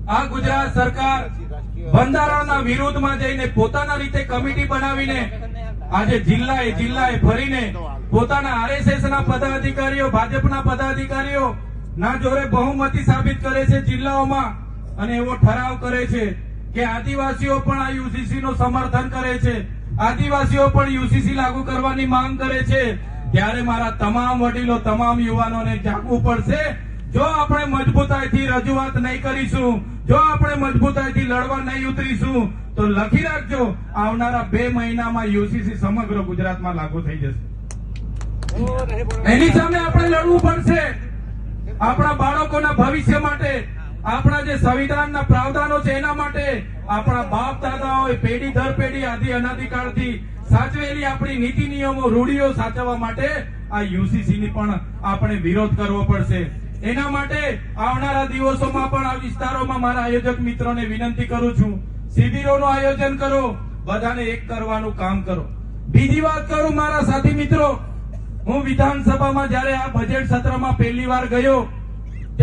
આ ગુજરાત સરકાર બંધારણના વિરોધમાં જઈને પોતાના રીતે કમિટી બનાવીને આજે જિલ્લાએ ફરીને પોતાના આરએસએસ ના પદાધિકારીઓ, ભાજપના પદાધિકારીઓ ના જોરે બહુમતી સાબિત કરે છે જિલ્લાઓમાં, અને એવો ઠરાવ કરે છે કે આદિવાસીઓ પણ આ યુસીસી નું સમર્થન કરે છે, આદિવાસીઓ પણ યુસીસી લાગુ કરવાની માંગ કરે છે. ત્યારે મારા તમામ વડીલો, તમામ યુવાનોને જાગવું પડશે. જો આપણે મજબૂતાઈથી રજૂઆત નહીં કરીશું, જો આપણે મજબૂતાઈથી લડવા નહીં ઉતરીશું, તો લખી રાખજો, આવનારા 2 મહિનામાં યુસીસી સમગ્ર ગુજરાતમાં લાગુ થઈ જશે. એની સામે આપણે લડવું પડશે. આપણા બાળકોના ભવિષ્ય માટે, આપણા જે સંવિધાનના પ્રાવધાનો છે એના માટે, આપણા બાપ દાદાઓએ પેઢી દર પેઢી આદિ અનાદિકાળથી સાચવેલી આપણી નીતિ નિયમો, રૂઢિઓ સાચવવા માટે આ યુસીસી ની પણ આપણે વિરોધ કરવો પડશે. એના માટે આવનારા દિવસોમાં પણ આ વિસ્તારોમાં મારા આયોજક મિત્રોને વિનંતી કરું છું, શિબિરોનું આયોજન કરો, બધાને એક કરવાનું કામ કરો. બીજી વાત કરું મારા સાથી મિત્રો, હું વિધાનસભામાં જયારે આ બજેટ સત્રમાં પહેલી વાર ગયો